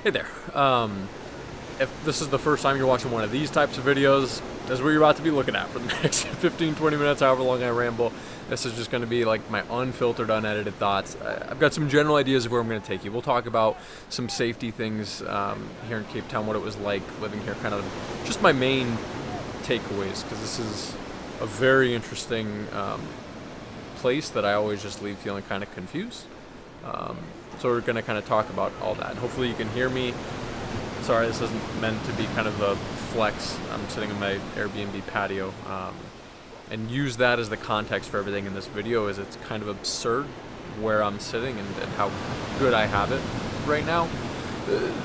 Hey there. If this is the first time you're watching one of these types of videos, this is what you're about to be looking at for the next 15, 20 minutes, however long I ramble. This is just going to be like my unfiltered, unedited thoughts. I've got some general ideas of where I'm going to take you. We'll talk about some safety things here in Cape Town, what it was like living here, kind of just my main takeaways, because this is a very interesting place that I always just leave feeling kind of confused. So we're going to kind of talk about all that. Hopefully you can hear me. Sorry, this isn't meant to be kind of a flex. I'm sitting in my Airbnb patio and use that as the context for everything in this video, as it's kind of absurd where I'm sitting and how good I have it right now.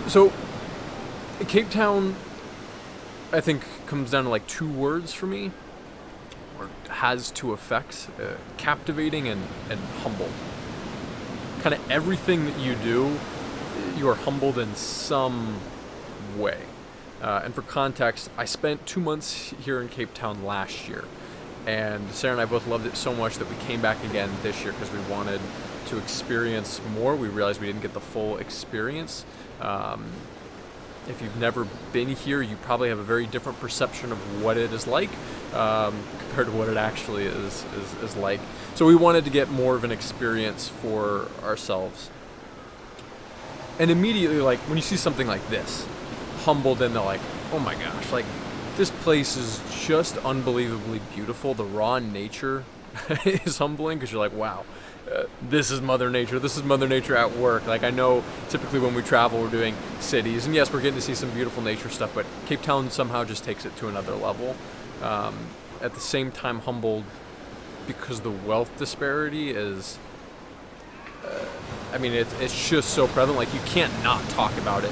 So Cape Town, I think, comes down to like two words for me, or has two effects: captivating and humbled. Kind of everything that you do, you are humbled in some way. And for context, I spent 2 months here in Cape Town last year, and Sarah and I both loved it so much that we came back again this year because we wanted to experience more. We realized we didn't get the full experience. If you've never been here, you probably have a very different perception of what it is like compared to what it actually is like. So we wanted to get more of an experience for ourselves. And immediately, like, when you see something like this, humbled, and they're like, oh my gosh, like, this place is just unbelievably beautiful. The raw nature is humbling, because you're like, wow, this is Mother Nature. This is Mother Nature at work. Like, I know typically when we travel, we're doing cities, and yes, we're getting to see some beautiful nature stuff, but Cape Town somehow just takes it to another level. At the same time, humbled because the wealth disparity is, it's just so prevalent. Like, you can't not talk about it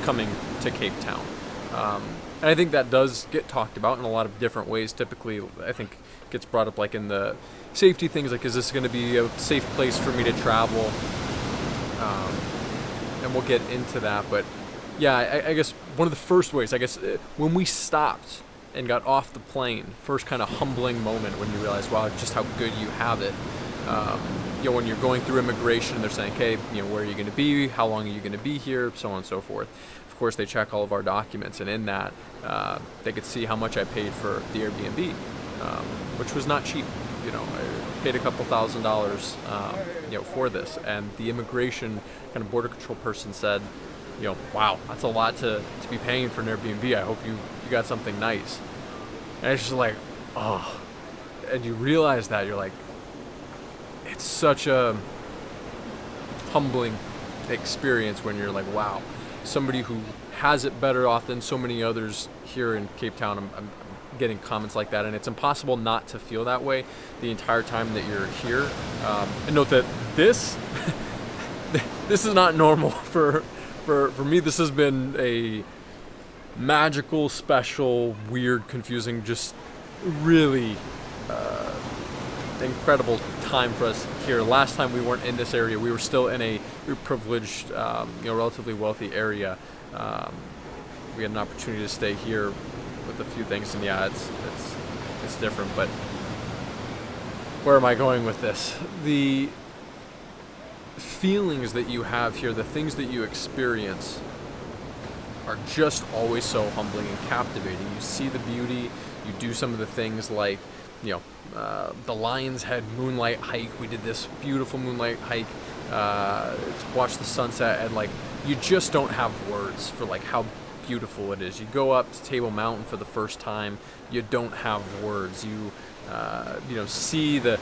coming to Cape Town. And I think that does get talked about in a lot of different ways. Typically, I think it gets brought up like in the safety things, like, is this going to be a safe place for me to travel? And we'll get into that. But yeah, I guess one of the first ways, when we stopped and got off the plane, first kind of humbling moment when you realize, wow, just how good you have it. When you're going through immigration and they're saying, hey, where are you going to be? How long are you going to be here? So on and so forth. Of course, they check all of our documents, and in that, they could see how much I paid for the Airbnb, which was not cheap. I paid a couple $1,000s, for this. And the immigration kind of border control person said, wow, that's a lot to be paying for an Airbnb. I hope you got something nice. And it's just like, oh. And you realize that, you're like, it's such a humbling experience when you're like, wow, somebody who has it better off than so many others here in Cape Town. I'm getting comments like that, and it's impossible not to feel that way the entire time that you're here. And note that this is not normal for me. This has been a magical, special, weird, confusing, just really incredible time for us here. Last time we weren't in this area. We were still in a privileged, relatively wealthy area. We had an opportunity to stay here with a few things, and yeah, it's different. But where am I going with this? The feelings that you have here, the things that you experience, are just always so humbling and captivating. You see the beauty. You do some of the things like, the Lion's Head moonlight hike. We did this beautiful moonlight hike to watch the sunset, and like, you just don't have words for like how beautiful it is. You go up to Table Mountain for the first time, you don't have words. You see the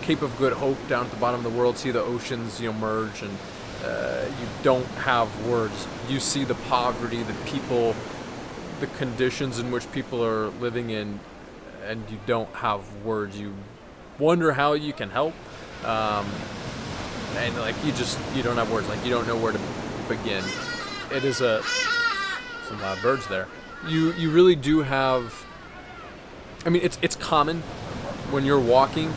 Cape of Good Hope down at the bottom of the world, see the oceans merge, and you don't have words. You see the poverty, the people, the conditions in which people are living in, and you don't have words. You wonder how you can help, and like, you don't have words. Like, you don't know where to begin. It is some loud birds there. You really do have. It's common when you're walking,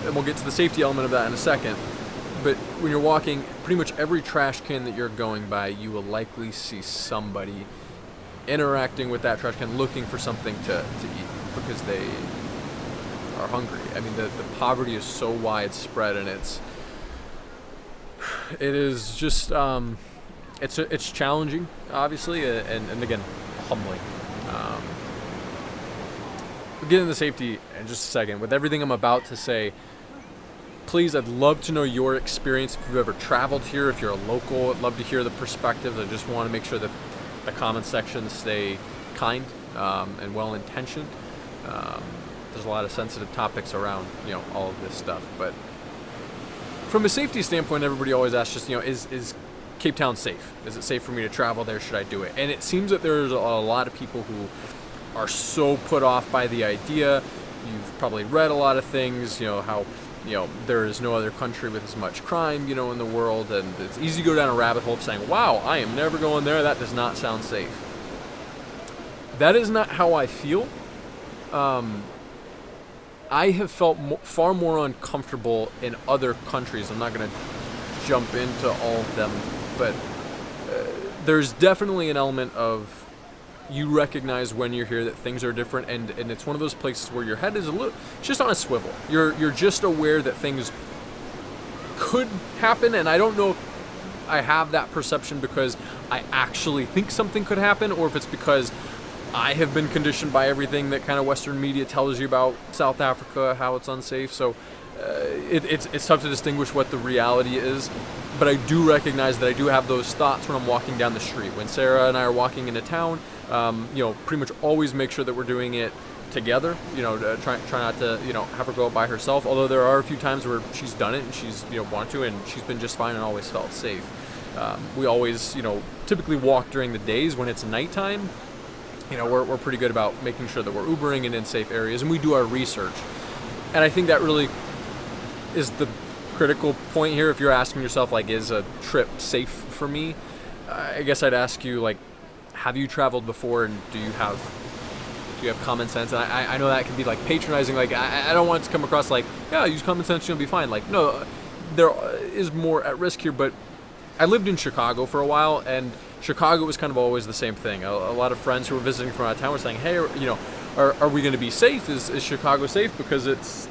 and we'll get to the safety element of that in a second. But when you're walking, pretty much every trash can that you're going by, you will likely see somebody interacting with that trash can, looking for something to eat because they are hungry. The poverty is so widespread, and it is just it's challenging, obviously, and again, humbling. We'll get into safety in just a second. With everything I'm about to say, please, I'd love to know your experience. If you've ever traveled here, if you're a local, I'd love to hear the perspectives. I just want to make sure that the comment sections stay kind and well-intentioned. There's a lot of sensitive topics around, all of this stuff. But from a safety standpoint, everybody always asks just, is Cape Town safe? Is it safe for me to travel there? Should I do it? And it seems that there's a lot of people who are so put off by the idea. You've probably read a lot of things, how there is no other country with as much crime, in the world, and it's easy to go down a rabbit hole of saying, wow, I am never going there. That does not sound safe. That is not how I feel. I have felt far more uncomfortable in other countries. I'm not going to jump into all of them, but there's definitely an element of you recognize when you're here that things are different, and it's one of those places where your head is just on a swivel. You're just aware that things could happen, and I don't know if I have that perception because I actually think something could happen, or if it's because I have been conditioned by everything that kind of Western media tells you about South Africa, how it's unsafe. So it's tough to distinguish what the reality is. But I do recognize that I do have those thoughts when I'm walking down the street. When Sarah and I are walking into town, pretty much always make sure that we're doing it together. Try not to have her go by herself. Although there are a few times where she's done it and she's wanted to, and she's been just fine and always felt safe. We always typically walk during the days. When it's nighttime, we're pretty good about making sure that we're Ubering and in safe areas, and we do our research. And I think that really is the critical point here. If you're asking yourself, is a trip safe for me? I guess I'd ask you, have you traveled before, and do you have common sense? And I know that can be patronizing. I don't want it to come across use common sense, you'll be fine. No, there is more at risk here. But I lived in Chicago for a while, and Chicago was kind of always the same thing. A lot of friends who were visiting from out of town were saying, hey, are we going to be safe? Is Chicago safe? Because it's,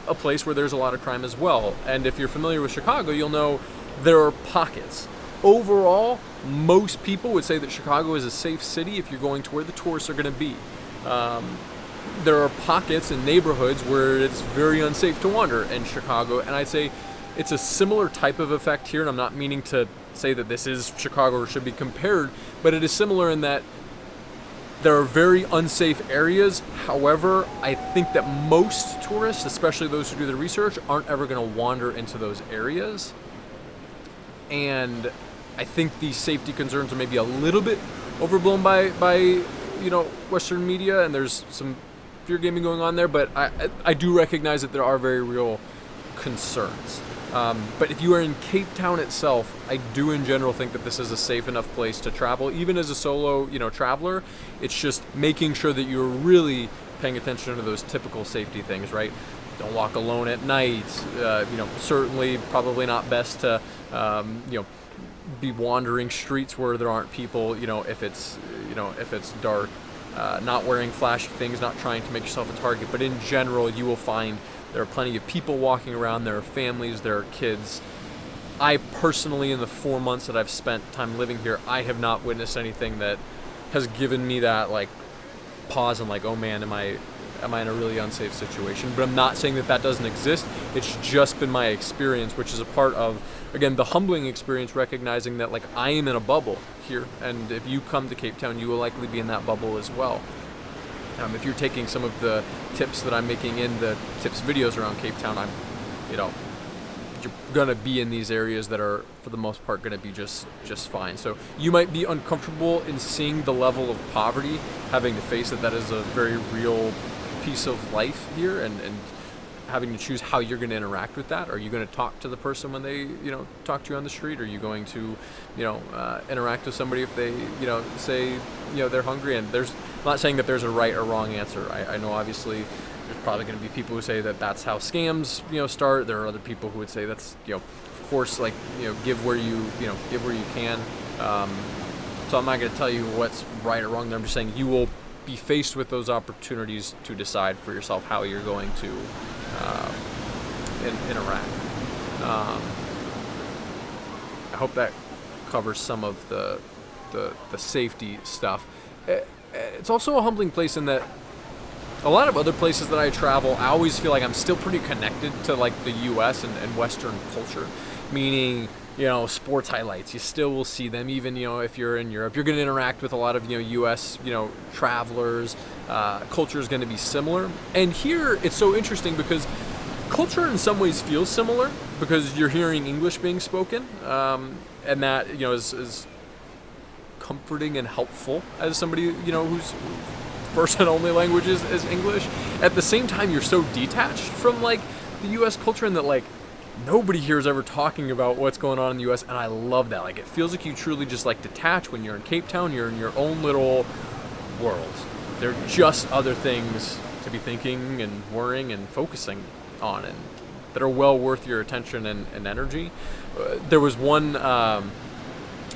a place where there's a lot of crime as well. And if you're familiar with Chicago, you'll know there are pockets. Overall, most people would say that Chicago is a safe city if you're going to where the tourists are going to be. There are pockets and neighborhoods where it's very unsafe to wander in Chicago, and I'd say it's a similar type of effect here, and I'm not meaning to say that this is Chicago or should be compared, but it is similar in that there are very unsafe areas. However, I think that most tourists, especially those who do the research, aren't ever going to wander into those areas. And I think these safety concerns are maybe a little bit overblown by Western media, and there's some fear gaming going on there, but I do recognize that there are very real concerns. But if you are in Cape Town itself, I do in general think that this is a safe enough place to travel, even as a solo, traveler. It's just making sure that you're really paying attention to those typical safety things, right? Don't walk alone at night. Certainly probably not best to, be wandering streets where there aren't people, if it's dark. Not wearing flashy things, not trying to make yourself a target, but in general, you will find there are plenty of people walking around, there are families, there are kids. I personally, in the 4 months that I've spent time living here, I have not witnessed anything that has given me that pause and oh man, am I in a really unsafe situation? But I'm not saying that doesn't exist. It's just been my experience, which is a part of, again, the humbling experience, recognizing that I am in a bubble here, and if you come to Cape Town, you will likely be in that bubble as well. If you're taking some of the tips that I'm making in the tips videos around Cape Town, you're gonna be in these areas that are, for the most part, gonna be just fine. So you might be uncomfortable in seeing the level of poverty, having to face that is a very real piece of life here, and having to choose how you're going to interact with that. Are you going to talk to the person when they, talk to you on the street? Are you going to, interact with somebody if they, say, they're hungry? And I'm not saying that there's a right or wrong answer. I know obviously there's probably going to be people who say that that's how scams, start. There are other people who would say that's, of course, give where you can. So I'm not going to tell you what's right or wrong. I'm just saying you will be faced with those opportunities to decide for yourself how you're going to interact. I hope that covers some of the safety stuff. It's also a humbling place in that a lot of other places that I travel, I always feel like I'm still pretty connected to like the U.S. and Western culture, meaning, you know, sports highlights. You still will see them, even, you know, if you're in Europe, you're going to interact with a lot of, you know, U.S., you know, travelers. Culture is going to be similar. And here it's so interesting because culture in some ways feels similar because you're hearing English being spoken, and that, you know, is comforting and helpful as somebody, you know, whose first and only language is English. At the same time, you're so detached from like the U.S. culture, and that like nobody here is ever talking about what's going on in the U.S. And I love that. Like, it feels like you truly just like detach when you're in Cape Town. You're in your own little world. There are just other things to be thinking and worrying and focusing on, and that are well worth your attention and energy. There was one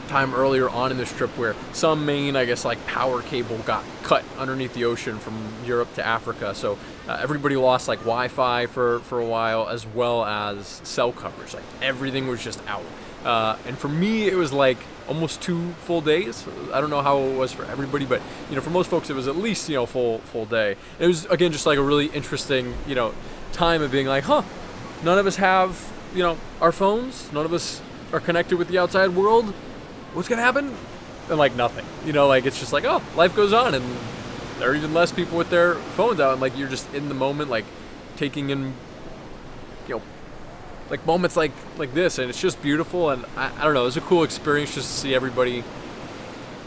time earlier on in this trip where some main, I guess, like power cable got cut underneath the ocean from Europe to Africa. So everybody lost like Wi-Fi for a while, as well as cell coverage. Like everything was just out. And for me, it was like almost 2 full days. I don't know how it was for everybody, but you know, for most folks, it was at least, you know, full day. And it was, again, just like a really interesting, you know, time of being like, none of us have, you know, our phones. None of us are connected with the outside world. What's gonna happen? And like nothing, you know, like it's just like, oh, life goes on, and there are even less people with their phones out, and like you're just in the moment, like taking in, you know, like moments like this, and it's just beautiful. And I don't know, it was a cool experience just to see everybody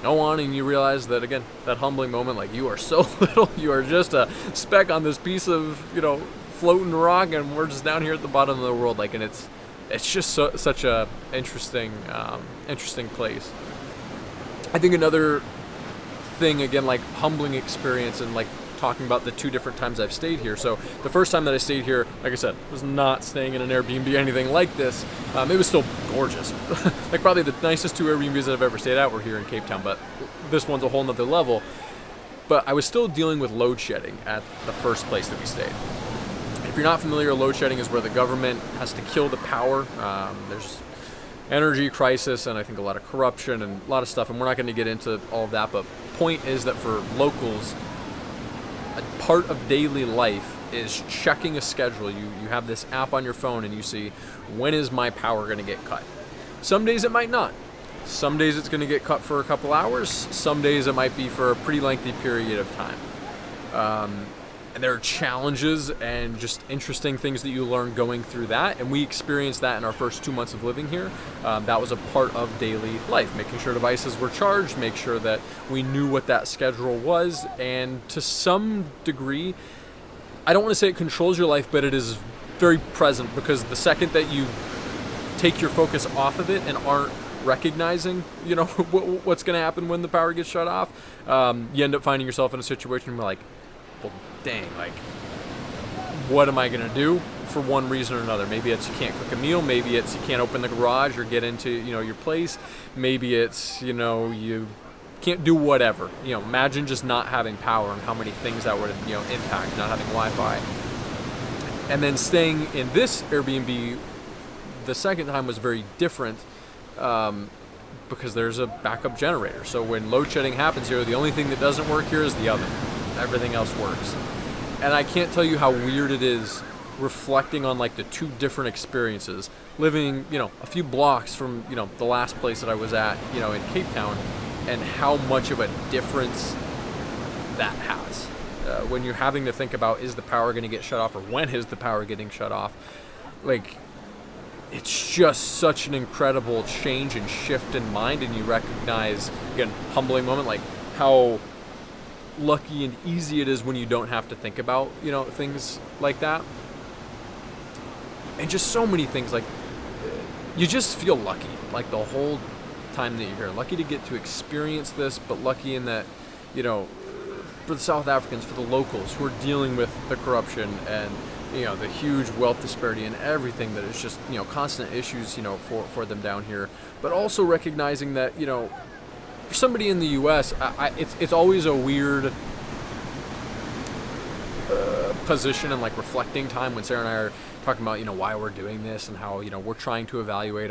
go on, and you realize that, again, that humbling moment, like you are so little, you are just a speck on this piece of, you know, floating rock, and we're just down here at the bottom of the world, like, and it's just such a interesting place. I think another thing, again, like humbling experience, and like talking about the 2 different times I've stayed here. So the first time that I stayed here, like I said, was not staying in an Airbnb, anything like this. It was still gorgeous. Like probably the nicest 2 Airbnbs that I've ever stayed at were here in Cape Town, but this one's a whole nother level. But I was still dealing with load shedding at the first place that we stayed. If you're not familiar, load shedding is where the government has to kill the power. There's energy crisis, and I think a lot of corruption and a lot of stuff, and we're not going to get into all of that, but point is that for locals, a part of daily life is checking a schedule. You have this app on your phone, and you see, when is my power going to get cut? Some days it might not. Some days it's going to get cut for a couple hours. Some days it might be for a pretty lengthy period of time. And there are challenges and just interesting things that you learn going through that. And we experienced that in our first 2 months of living here. That was a part of daily life, making sure devices were charged, make sure that we knew what that schedule was. And to some degree, I don't want to say it controls your life, but it is very present, because the second that you take your focus off of it and aren't recognizing, you know, what's going to happen when the power gets shut off, you end up finding yourself in a situation where, like, well, dang, like, what am I going to do for one reason or another? Maybe it's you can't cook a meal. Maybe it's you can't open the garage or get into, you know, your place. Maybe it's, you know, you can't do whatever. You know, imagine just not having power and how many things that would, you know, impact, not having Wi-Fi. And then staying in this Airbnb the second time was very different, because there's a backup generator. So when load shedding happens here, the only thing that doesn't work here is the oven. Everything else works. And I can't tell you how weird it is reflecting on like the 2 different experiences, living, you know, a few blocks from, you know, the last place that I was at, you know, in Cape Town, and how much of a difference that has. When you're having to think about, is the power going to get shut off, or when is the power getting shut off? Like, it's just such an incredible change and shift in mind, and you recognize, again, humbling moment, like how lucky and easy it is when you don't have to think about, you know, things like that. And just so many things, like, you just feel lucky, like the whole time that you're here. Lucky to get to experience this, but lucky in that, you know, for the South Africans, for the locals who are dealing with the corruption and, you know, the huge wealth disparity and everything that is just, you know, constant issues, you know, for them down here. But also recognizing that, you know, for somebody in the U.S., it's always a weird position and like reflecting time when Sarah and I are talking about, why we're doing this and how, we're trying to evaluate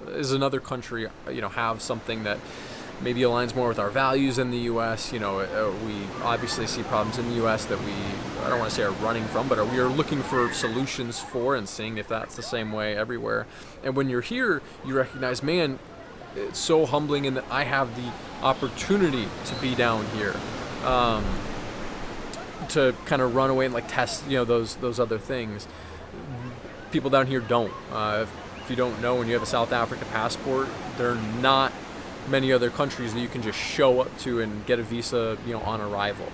is another country, have something that maybe aligns more with our values in the U.S. We obviously see problems in the U.S. that I don't want to say are running from, but we are looking for solutions for and seeing if that's the same way everywhere. And when you're here, you recognize, man, it's so humbling in that I have the opportunity to be down here, to kind of run away and like test, those other things. People down here don't. If you don't know, when you have a South Africa passport, there are not many other countries that you can just show up to and get a visa, on arrival.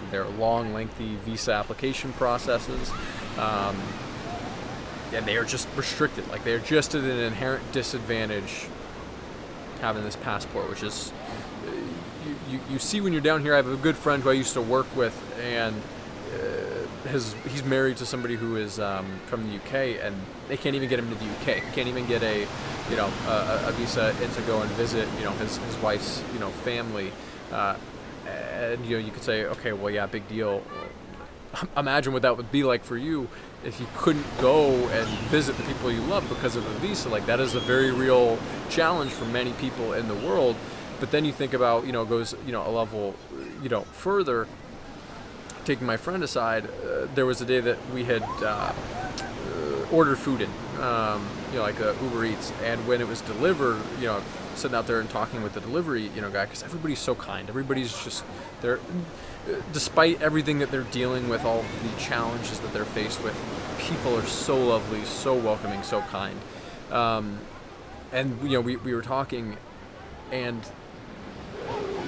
There are long, lengthy visa application processes, and they are just restricted. Like, they're just at an inherent disadvantage having this passport, which is, you see when you're down here. I have a good friend who I used to work with, and he's married to somebody who is from the UK, and they can't even get him to the UK. Can't even get a visa in to go and visit his wife's family. And you could say, okay, well, yeah, big deal. Imagine what that would be like for you if you couldn't go and visit the people you love because of a visa. Like, that is a very real challenge for many people in the world. But then you think about, it goes, a level, further. Taking my friend aside, there was a day that we had ordered food in, like Uber Eats, and when it was delivered, sitting out there and talking with the delivery, guy, because everybody's so kind. Everybody's just there, despite everything that they're dealing with, all the challenges that they're faced with. People are so lovely, so welcoming, so kind. And we were talking, and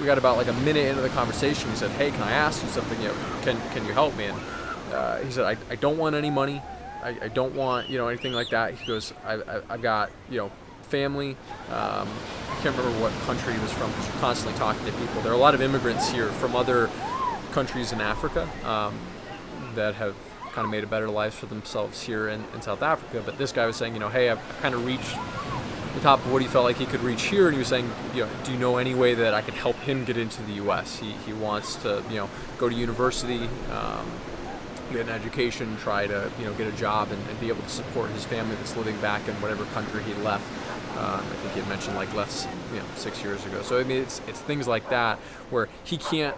we got about like a minute into the conversation. He said, "Hey, can I ask you something? Can you help me?" And he said, "I don't want any money. I don't want anything like that." He goes, "I've got family." I can't remember what country he was from, because you're constantly talking to people. There are a lot of immigrants here from other countries in Africa that have kind of made a better life for themselves here in South Africa. But this guy was saying, "Hey, I've kind of reached the top of what he felt like he could reach here," and he was saying, "Do you know any way that I could help him get into the U.S.? He wants to, go to university, get an education, try to, get a job, and be able to support his family that's living back in whatever country he left." I think he had mentioned left, 6 years ago. So I mean, it's things like that where he can't.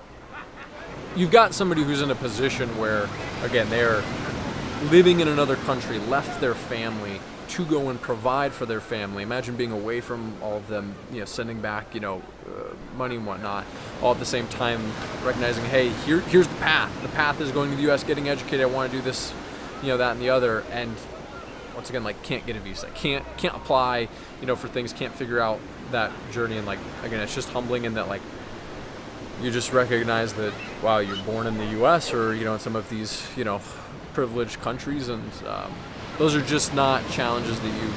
You've got somebody who's in a position where, again, they're living in another country, left their family to go and provide for their family. Imagine being away from all of them, sending back, money and whatnot, all at the same time recognizing, hey, here's the path. The path is going to the U.S., getting educated. I want to do this, that and the other. And once again, can't get a visa, can't apply, for things, can't figure out that journey. And again, it's just humbling in that you just recognize that, wow, you're born in the U.S. or, in some of these, privileged countries, and those are just not challenges that you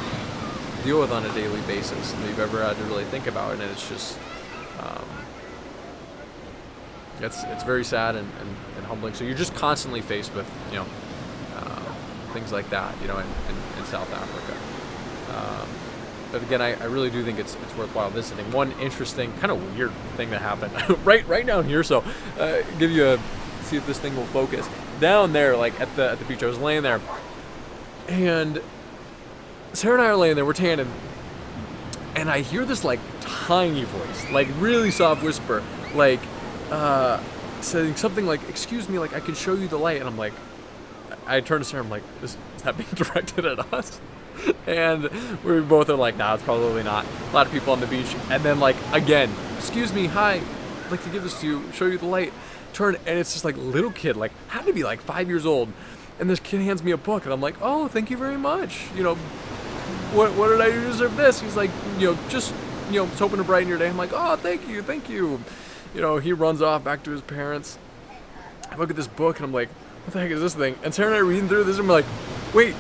deal with on a daily basis and that you've ever had to really think about. And it's just, it's very sad and humbling. So you're just constantly faced with, things like that, in South Africa. But again, I really do think it's worthwhile visiting. One interesting, kind of weird thing that happened right down here. So, see if this thing will focus. Down there, at the beach, I was laying there, and Sarah and I are laying there, we're tanning, and I hear this tiny voice, really soft whisper, saying something "Excuse me, I can show you the light," and I'm like, I turn to Sarah, I'm like, is that being directed at us? And we both are like, nah, it's probably not. A lot of people on the beach. And then again, "Excuse me, hi, I'd like to give this to you, show you the light." Turn, and it's just little kid, had to be 5 years old. And this kid hands me a book, and I'm like, "Oh, thank you very much. What did I do to deserve this?" He's like, just, it's hoping to brighten your day. I'm like, "Oh, thank you. He runs off back to his parents. I look at this book, and I'm like, "What the heck is this thing?" And Sarah and I are reading through this, and we're like, "Wait,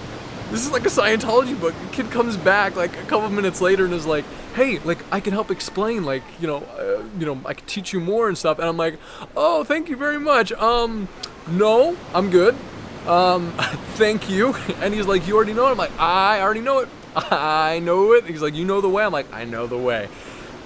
this is a Scientology book." The kid comes back a couple minutes later and is like, "Hey, I can help explain, I can teach you more and stuff." And I'm like, "Oh, thank you very much. No, I'm good. Thank you." And he's like, "You already know it?" I'm like, "I already know it. I know it." He's like, "You know the way?" I'm like, "I know the way."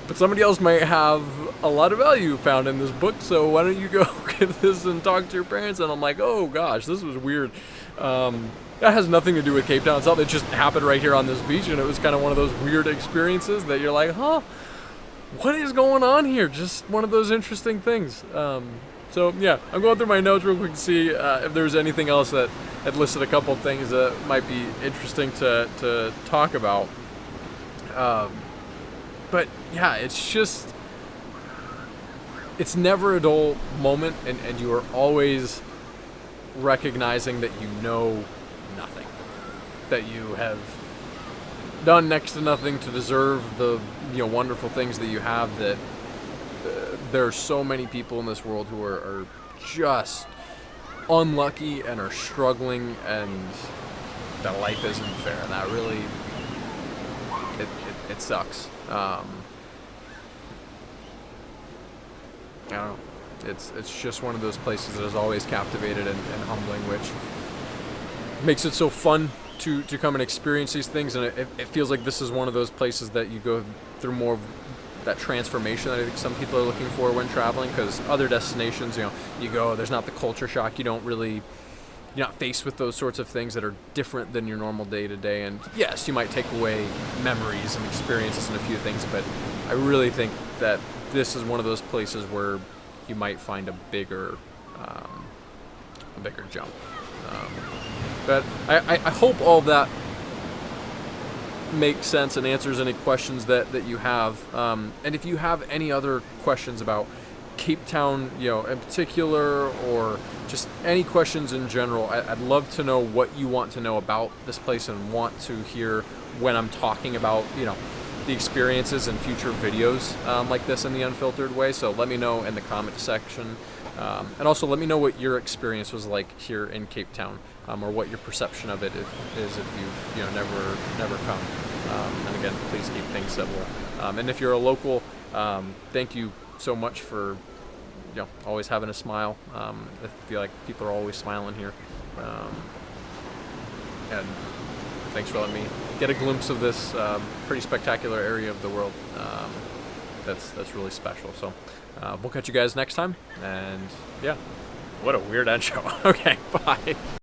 but somebody else might have a lot of value found in this book, so why don't you go get this and talk to your parents? And I'm like, oh gosh, this was weird. That has nothing to do with Cape Town itself. It just happened right here on this beach, and it was kind of one of those weird experiences that you're like, huh, what is going on here? Just one of those interesting things. So yeah, I'm going through my notes real quick to see if there's anything else that had listed a couple of things that might be interesting to talk about. But yeah, it's never a dull moment, and you are always recognizing that you know nothing, that you have done next to nothing to deserve the wonderful things that you have, that there are so many people in this world who are just unlucky and are struggling, and that life isn't fair, and that really it sucks. I don't know. It's just one of those places that is always captivated and humbling, which makes it so fun to come and experience these things. And it feels like this is one of those places that you go through more of that transformation that I think some people are looking for when traveling, because other destinations, you go, there's not the culture shock. You're not faced with those sorts of things that are different than your normal day to day. And yes, you might take away memories and experiences and a few things, but I really think that this is one of those places where you might find a bigger jump. But I hope all that makes sense and answers any questions that you have. And if you have any other questions about Cape Town, in particular, or just any questions in general, I'd love to know what you want to know about this place and want to hear when I'm talking about, the experiences in future videos like this in the Unfiltered way. So let me know in the comment section. And also let me know what your experience was like here in Cape Town, or what your perception of it is if you've never come. And again, please keep things civil. And if you're a local, thank you so much for always having a smile. I feel like people are always smiling here. And thanks for letting me get a glimpse of this pretty spectacular area of the world. That's really special. So we'll catch you guys next time. And yeah, what a weird intro. Okay, bye.